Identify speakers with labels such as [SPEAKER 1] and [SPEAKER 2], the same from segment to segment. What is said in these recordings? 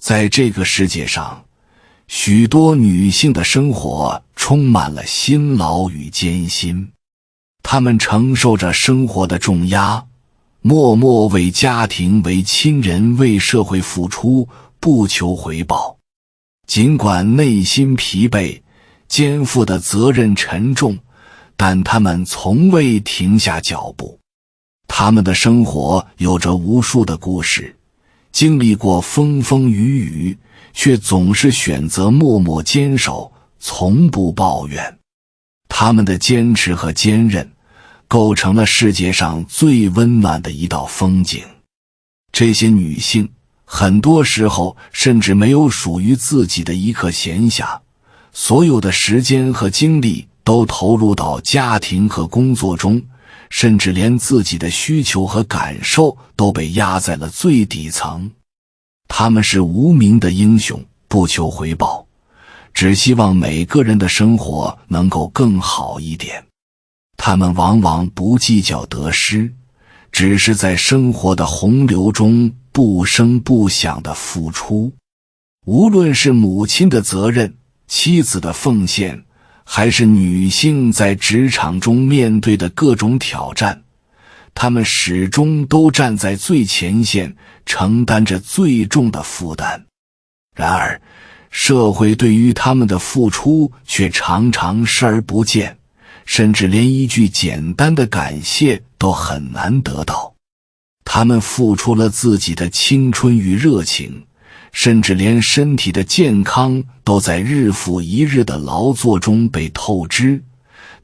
[SPEAKER 1] 在这个世界上，许多女性的生活充满了辛劳与艰辛，她们承受着生活的重压，默默为家庭、为亲人、为社会付出，不求回报。尽管内心疲惫，肩负的责任沉重，但她们从未停下脚步。她们的生活有着无数的故事，经历过风风雨雨，却总是选择默默坚守，从不抱怨。他们的坚持和坚韧，构成了世界上最温暖的一道风景。这些女性很多时候甚至没有属于自己的一刻闲暇，所有的时间和精力都投入到家庭和工作中，甚至连自己的需求和感受都被压在了最底层。他们是无名的英雄，不求回报，只希望每个人的生活能够更好一点。他们往往不计较得失，只是在生活的洪流中不声不响地付出。无论是母亲的责任、妻子的奉献，还是女性在职场中面对的各种挑战，她们始终都站在最前线，承担着最重的负担。然而，社会对于她们的付出却常常视而不见，甚至连一句简单的感谢都很难得到。她们付出了自己的青春与热情，甚至连身体的健康都在日复一日的劳作中被透支，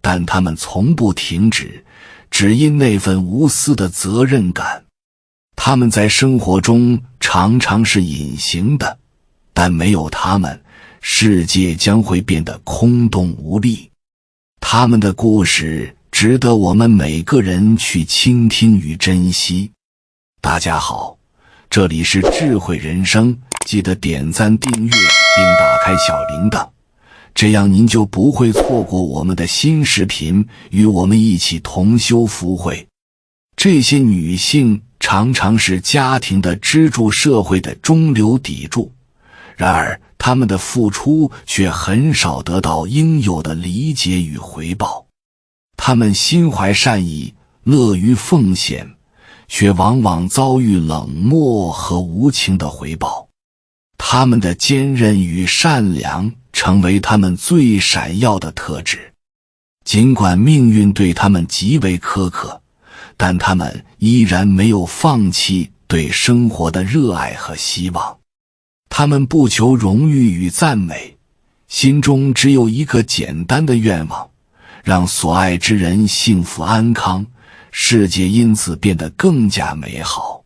[SPEAKER 1] 但他们从不停止，只因那份无私的责任感。他们在生活中常常是隐形的，但没有他们，世界将会变得空洞无力。他们的故事值得我们每个人去倾听与珍惜。大家好，这里是智慧人生，记得点赞、订阅并打开小铃铛，这样您就不会错过我们的新视频，与我们一起同修福慧。这些女性常常是家庭的支柱，社会的中流砥柱，然而她们的付出却很少得到应有的理解与回报。她们心怀善意，乐于奉献，却往往遭遇冷漠和无情的回报。他们的坚韧与善良成为他们最闪耀的特质。尽管命运对他们极为苛刻，但他们依然没有放弃对生活的热爱和希望。他们不求荣誉与赞美，心中只有一个简单的愿望，让所爱之人幸福安康，世界因此变得更加美好。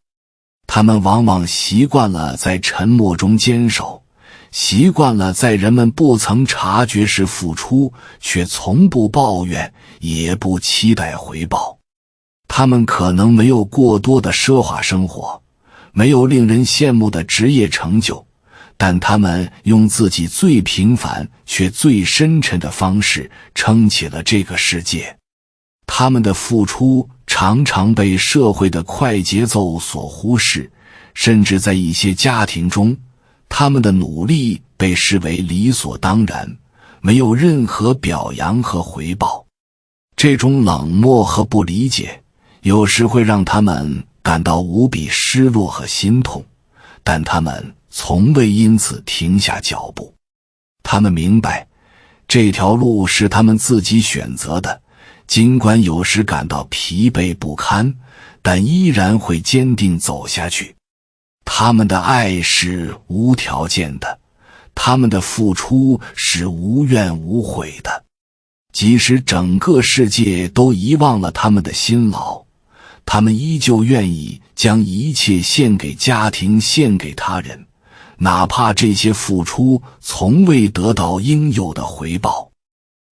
[SPEAKER 1] 他们往往习惯了在沉默中坚守，习惯了在人们不曾察觉时付出，却从不抱怨，也不期待回报。他们可能没有过多的奢华生活，没有令人羡慕的职业成就，但他们用自己最平凡却最深沉的方式撑起了这个世界。他们的付出常常被社会的快节奏所忽视，甚至在一些家庭中，他们的努力被视为理所当然，没有任何表扬和回报。这种冷漠和不理解，有时会让他们感到无比失落和心痛，但他们从未因此停下脚步。他们明白，这条路是他们自己选择的，尽管有时感到疲惫不堪，但依然会坚定走下去。他们的爱是无条件的，他们的付出是无怨无悔的。即使整个世界都遗忘了他们的辛劳，他们依旧愿意将一切献给家庭，献给他人，哪怕这些付出从未得到应有的回报。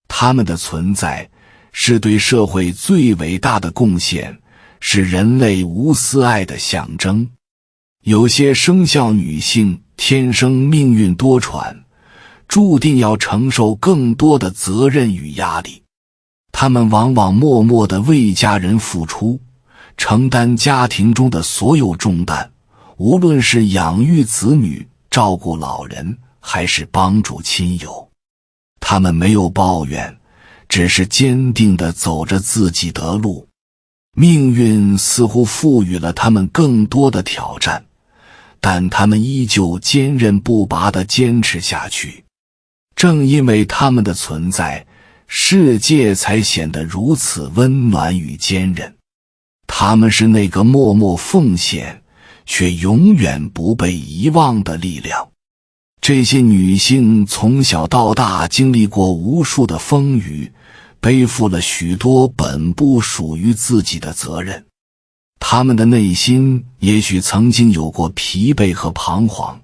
[SPEAKER 1] 他们的存在是对社会最伟大的贡献，是人类无私爱的象征。有些生肖女性天生命运多舛，注定要承受更多的责任与压力。她们往往默默地为家人付出，承担家庭中的所有重担，无论是养育子女、照顾老人，还是帮助亲友。他们没有抱怨，只是坚定地走着自己的路。命运似乎赋予了他们更多的挑战，但他们依旧坚韧不拔地坚持下去。正因为他们的存在，世界才显得如此温暖与坚韧。他们是那个默默奉献却永远不被遗忘的力量。这些女性从小到大经历过无数的风雨，背负了许多本不属于自己的责任。她们的内心也许曾经有过疲惫和彷徨，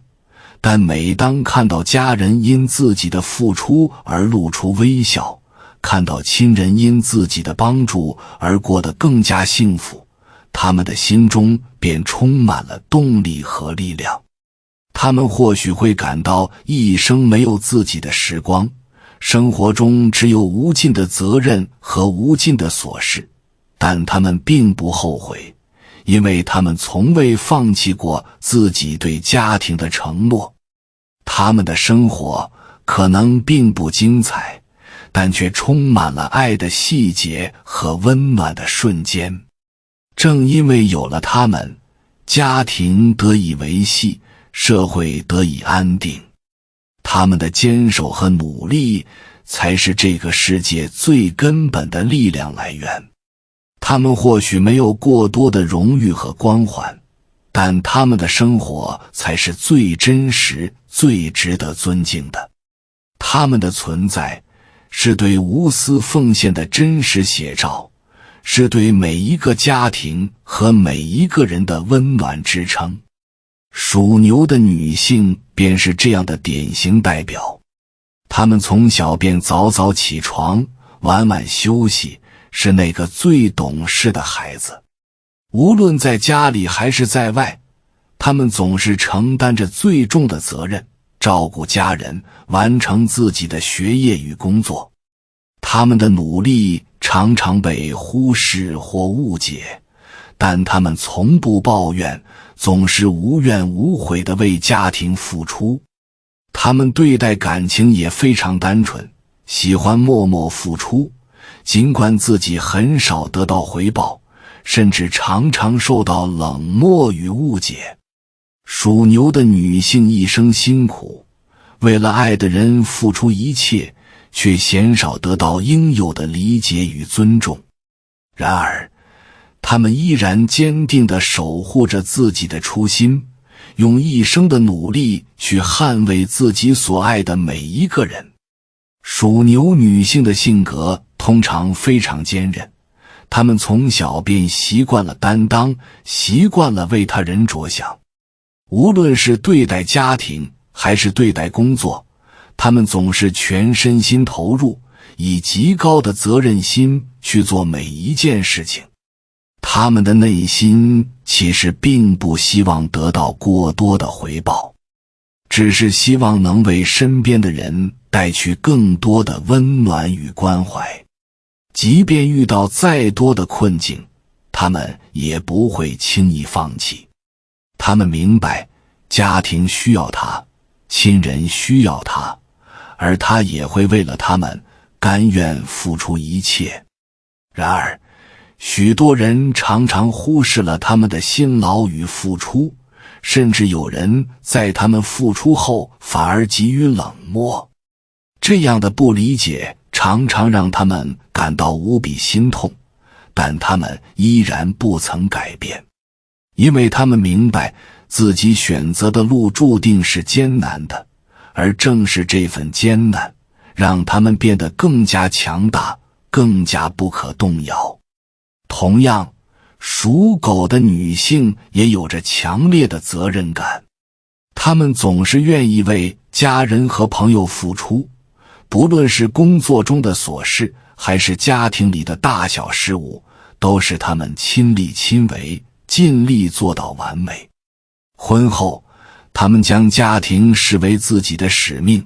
[SPEAKER 1] 但每当看到家人因自己的付出而露出微笑，看到亲人因自己的帮助而过得更加幸福，他们的心中便充满了动力和力量。他们或许会感到一生没有自己的时光，生活中只有无尽的责任和无尽的琐事，但他们并不后悔，因为他们从未放弃过自己对家庭的承诺。他们的生活可能并不精彩，但却充满了爱的细节和温暖的瞬间。正因为有了他们，家庭得以维系，社会得以安定。他们的坚守和努力才是这个世界最根本的力量来源。他们或许没有过多的荣誉和光环，但他们的生活才是最真实、最值得尊敬的。他们的存在是对无私奉献的真实写照，是对每一个家庭和每一个人的温暖支撑。属牛的女性便是这样的典型代表。她们从小便早早起床，晚晚休息，是那个最懂事的孩子。无论在家里还是在外，她们总是承担着最重的责任，照顾家人，完成自己的学业与工作。他们的努力常常被忽视或误解，但他们从不抱怨，总是无怨无悔地为家庭付出。他们对待感情也非常单纯，喜欢默默付出，尽管自己很少得到回报，甚至常常受到冷漠与误解。属牛的女性一生辛苦，为了爱的人付出一切，却鲜少得到应有的理解与尊重。然而，他们依然坚定地守护着自己的初心，用一生的努力去捍卫自己所爱的每一个人。属牛女性的性格通常非常坚韧，她们从小便习惯了担当，习惯了为他人着想。无论是对待家庭还是对待工作，他们总是全身心投入，以极高的责任心去做每一件事情。他们的内心其实并不希望得到过多的回报，只是希望能为身边的人带去更多的温暖与关怀。即便遇到再多的困境，他们也不会轻易放弃。他们明白，家庭需要他，亲人需要他，而他也会为了他们甘愿付出一切。然而，许多人常常忽视了他们的辛劳与付出，甚至有人在他们付出后反而给予冷漠。这样的不理解常常让他们感到无比心痛，但他们依然不曾改变，因为他们明白自己选择的路注定是艰难的，而正是这份艰难，让他们变得更加强大，更加不可动摇。同样，属狗的女性也有着强烈的责任感，她们总是愿意为家人和朋友付出，不论是工作中的琐事，还是家庭里的大小事务，都是她们亲力亲为，尽力做到完美。婚后，她们将家庭视为自己的使命，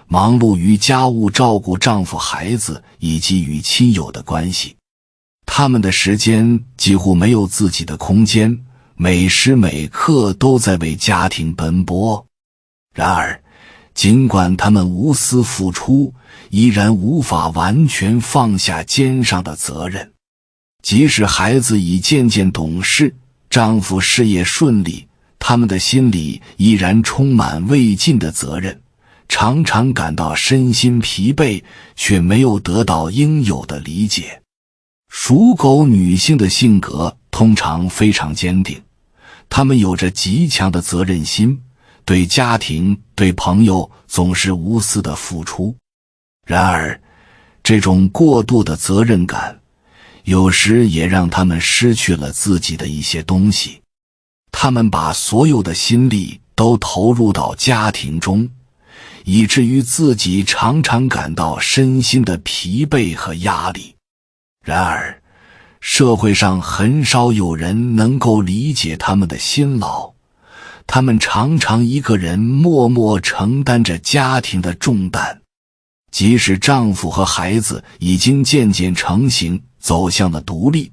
[SPEAKER 1] 忙碌于家务，照顾丈夫、孩子以及与亲友的关系。他们的时间几乎没有自己的空间，每时每刻都在为家庭奔波。然而，尽管他们无私付出，依然无法完全放下肩上的责任。即使孩子已渐渐懂事，丈夫事业顺利，他们的心里依然充满未尽的责任，常常感到身心疲惫，却没有得到应有的理解。属狗女性的性格通常非常坚定，她们有着极强的责任心，对家庭、对朋友总是无私的付出。然而，这种过度的责任感，有时也让他们失去了自己的一些东西。他们把所有的心力都投入到家庭中，以至于自己常常感到身心的疲惫和压力。然而，社会上很少有人能够理解他们的辛劳，他们常常一个人默默承担着家庭的重担。即使丈夫和孩子已经渐渐成型，走向了独立，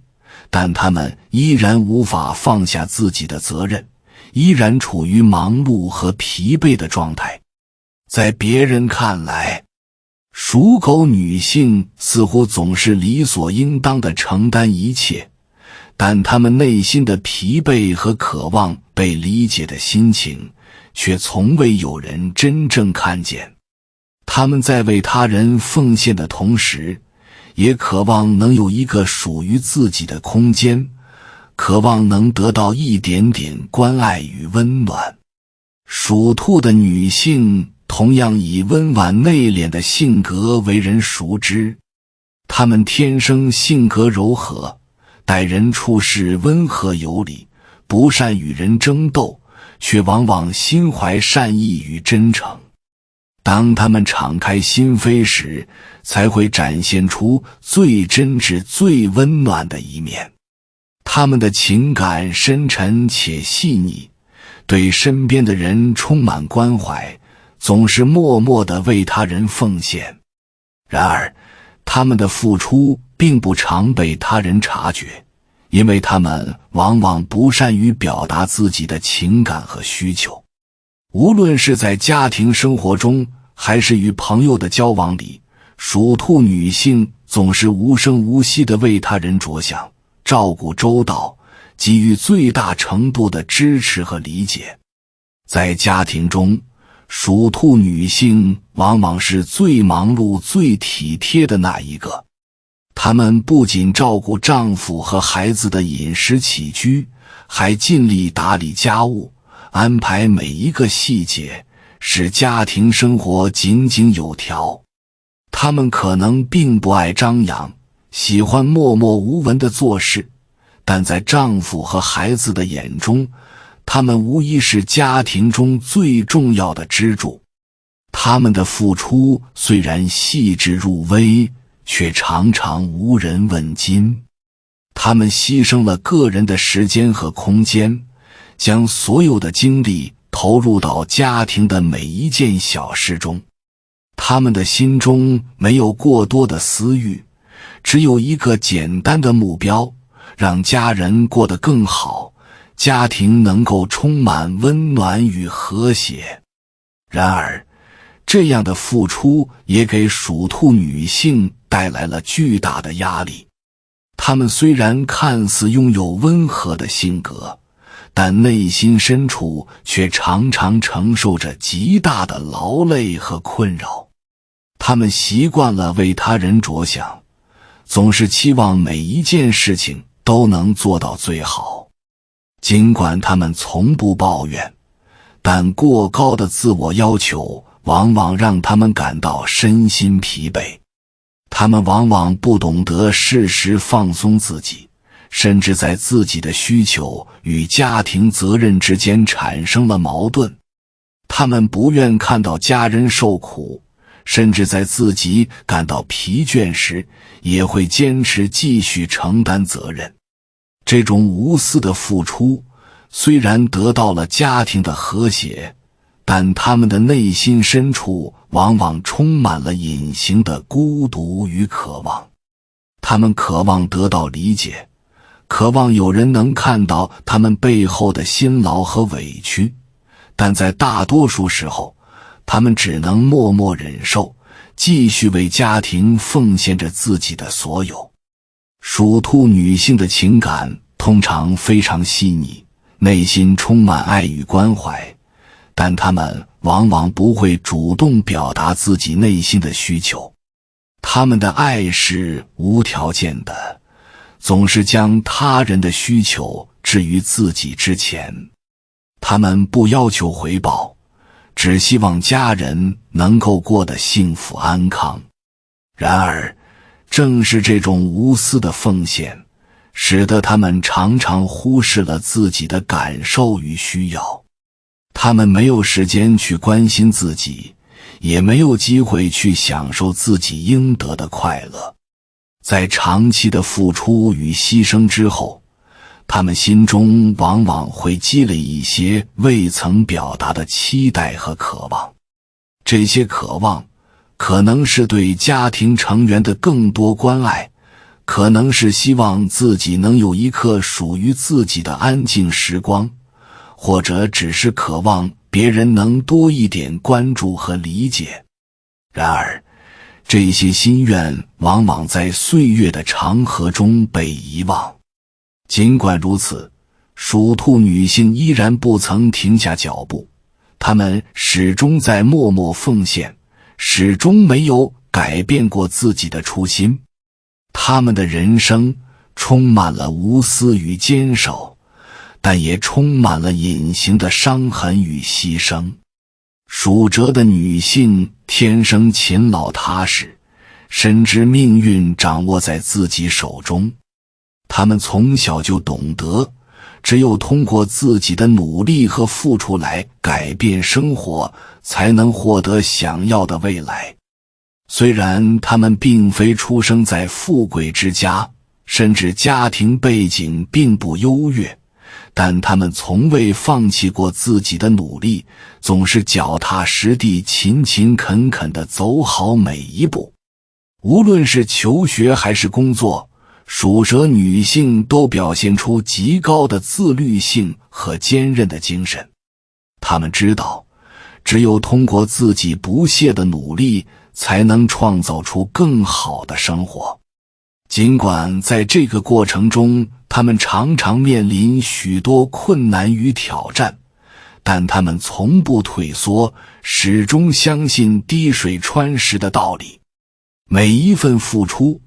[SPEAKER 1] 但他们依然无法放下自己的责任，依然处于忙碌和疲惫的状态。在别人看来，属狗女性似乎总是理所应当地承担一切，但她们内心的疲惫和渴望被理解的心情，却从未有人真正看见。他们在为他人奉献的同时，也渴望能有一个属于自己的空间，渴望能得到一点点关爱与温暖。属兔的女性同样以温婉内敛的性格为人熟知，她们天生性格柔和，待人处事温和有礼，不善与人争斗，却往往心怀善意与真诚。当他们敞开心扉时，才会展现出最真挚、最温暖的一面。他们的情感深沉且细腻，对身边的人充满关怀，总是默默地为他人奉献。然而，他们的付出并不常被他人察觉，因为他们往往不善于表达自己的情感和需求。无论是在家庭生活中，还是与朋友的交往里，属兔女性总是无声无息地为他人着想，照顾周到，给予最大程度的支持和理解。在家庭中，属兔女性往往是最忙碌、最体贴的那一个。她们不仅照顾丈夫和孩子的饮食起居，还尽力打理家务，安排每一个细节，使家庭生活井井有条。她们可能并不爱张扬，喜欢默默无闻地做事，但在丈夫和孩子的眼中，她们无疑是家庭中最重要的支柱。她们的付出虽然细致入微，却常常无人问津。她们牺牲了个人的时间和空间，将所有的精力投入到家庭的每一件小事中。他们的心中没有过多的私欲，只有一个简单的目标，让家人过得更好，家庭能够充满温暖与和谐。然而，这样的付出也给属兔女性带来了巨大的压力。她们虽然看似拥有温和的性格，但内心深处却常常承受着极大的劳累和困扰。他们习惯了为他人着想，总是期望每一件事情都能做到最好。尽管他们从不抱怨，但过高的自我要求往往让他们感到身心疲惫。他们往往不懂得适时放松自己，甚至在自己的需求与家庭责任之间产生了矛盾。他们不愿看到家人受苦，甚至在自己感到疲倦时，也会坚持继续承担责任。这种无私的付出，虽然得到了家庭的和谐，但他们的内心深处往往充满了隐形的孤独与渴望。他们渴望得到理解，渴望有人能看到他们背后的辛劳和委屈，但在大多数时候，他们只能默默忍受，继续为家庭奉献着自己的所有。属兔女性的情感通常非常细腻，内心充满爱与关怀，但她们往往不会主动表达自己内心的需求。她们的爱是无条件的，总是将他人的需求置于自己之前。她们不要求回报，只希望家人能够过得幸福安康。然而，正是这种无私的奉献，使得他们常常忽视了自己的感受与需要。他们没有时间去关心自己，也没有机会去享受自己应得的快乐。在长期的付出与牺牲之后，他们心中往往会积累一些未曾表达的期待和渴望。这些渴望可能是对家庭成员的更多关爱，可能是希望自己能有一刻属于自己的安静时光，或者只是渴望别人能多一点关注和理解。然而，这些心愿往往在岁月的长河中被遗忘。尽管如此，属兔女性依然不曾停下脚步，她们始终在默默奉献，始终没有改变过自己的初心。她们的人生充满了无私与坚守，但也充满了隐形的伤痕与牺牲。属蛇的女性天生勤劳踏实，深知命运掌握在自己手中。她们从小就懂得，只有通过自己的努力和付出来改变生活，才能获得想要的未来。虽然她们并非出生在富贵之家，甚至家庭背景并不优越，但她们从未放弃过自己的努力，总是脚踏实地、勤勤恳恳地走好每一步。无论是求学还是工作，属蛇女性都表现出极高的自律性和坚韧的精神。她们知道，只有通过自己不懈的努力，才能创造出更好的生活。尽管在这个过程中，她们常常面临许多困难与挑战，但她们从不退缩，始终相信滴水穿石的道理。每一份付出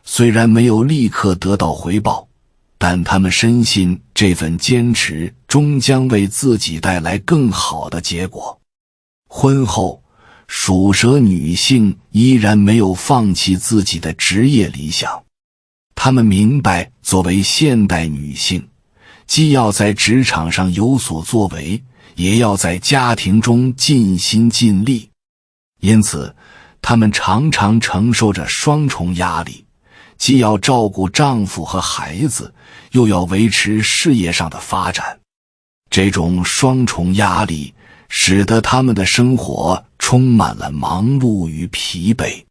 [SPEAKER 1] 虽然没有立刻得到回报，但他们深信这份坚持终将为自己带来更好的结果。婚后，属蛇女性依然没有放弃自己的职业理想。她们明白，作为现代女性，既要在职场上有所作为，也要在家庭中尽心尽力。因此，她们常常承受着双重压力，既要照顾丈夫和孩子，又要维持事业上的发展。这种双重压力使得他们的生活充满了忙碌与疲惫。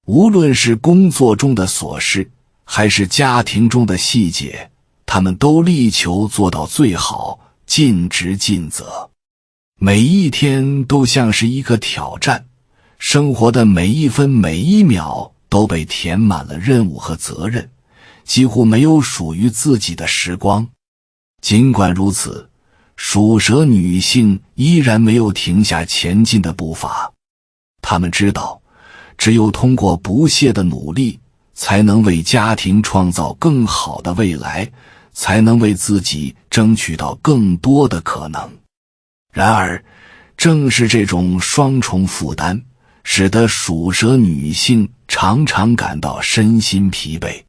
[SPEAKER 1] 无论是工作中的琐事，还是家庭中的细节，他们都力求做到最好，尽职尽责。每一天都像是一个挑战，生活的每一分每一秒都被填满了任务和责任，几乎没有属于自己的时光。尽管如此，属蛇女性依然没有停下前进的步伐。她们知道，只有通过不懈的努力，才能为家庭创造更好的未来，才能为自己争取到更多的可能。然而，正是这种双重负担，使得属蛇女性常常感到身心疲惫。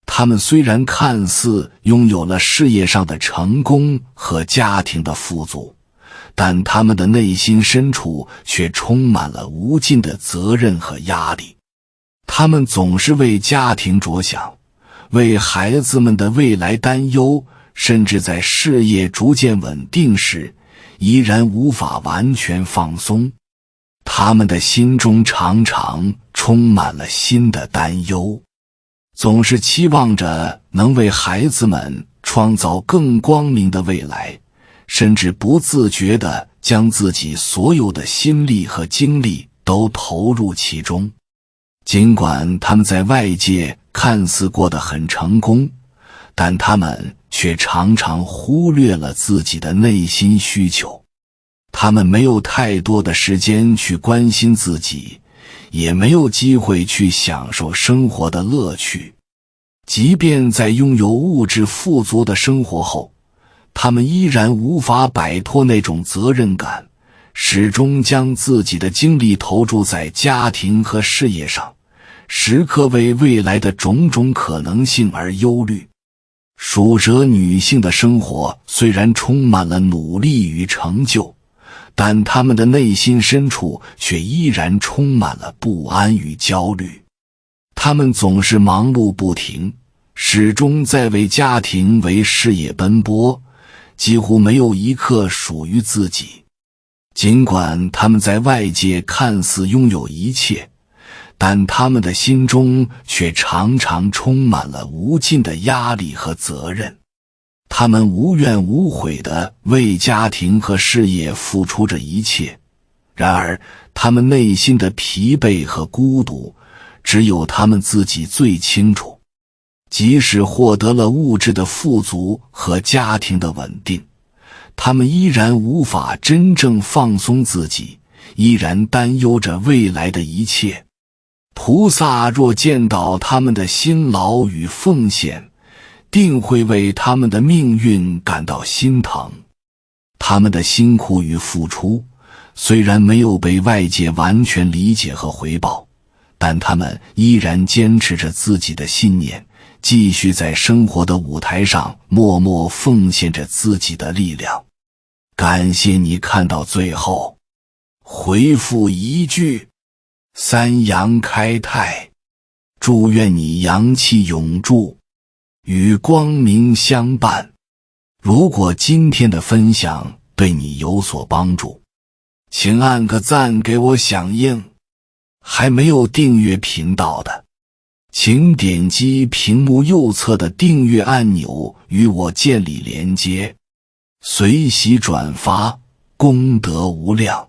[SPEAKER 1] 她们虽然看似拥有了事业上的成功和家庭的富足，但她们的内心深处却充满了无尽的责任和压力。她们总是为家庭着想，为孩子们的未来担忧，甚至在事业逐渐稳定时，依然无法完全放松。他们的心中常常充满了新的担忧，总是期望着能为孩子们创造更光明的未来，甚至不自觉地将自己所有的心力和精力都投入其中。尽管他们在外界看似过得很成功，但他们却常常忽略了自己的内心需求。他们没有太多的时间去关心自己，也没有机会去享受生活的乐趣。即便在拥有物质富足的生活后，他们依然无法摆脱那种责任感，始终将自己的精力投注在家庭和事业上，时刻为未来的种种可能性而忧虑。属蛇女性的生活虽然充满了努力与成就，但她们的内心深处却依然充满了不安与焦虑。她们总是忙碌不停，始终在为家庭为事业奔波，几乎没有一刻属于自己。尽管他们在外界看似拥有一切，但他们的心中却常常充满了无尽的压力和责任。他们无怨无悔地为家庭和事业付出着一切，然而他们内心的疲惫和孤独，只有他们自己最清楚。即使获得了物质的富足和家庭的稳定，他们依然无法真正放松自己，依然担忧着未来的一切。菩萨若见到他们的辛劳与奉献，定会为他们的命运感到心疼。他们的辛苦与付出，虽然没有被外界完全理解和回报，但他们依然坚持着自己的信念，继续在生活的舞台上默默奉献着自己的力量。感谢你看到最后，回复一句三阳开泰，祝愿你阳气永驻，与光明相伴。如果今天的分享对你有所帮助，请按个赞给我响应。还没有订阅频道的，请点击屏幕右侧的订阅按钮与我建立连接，随喜转发，功德无量。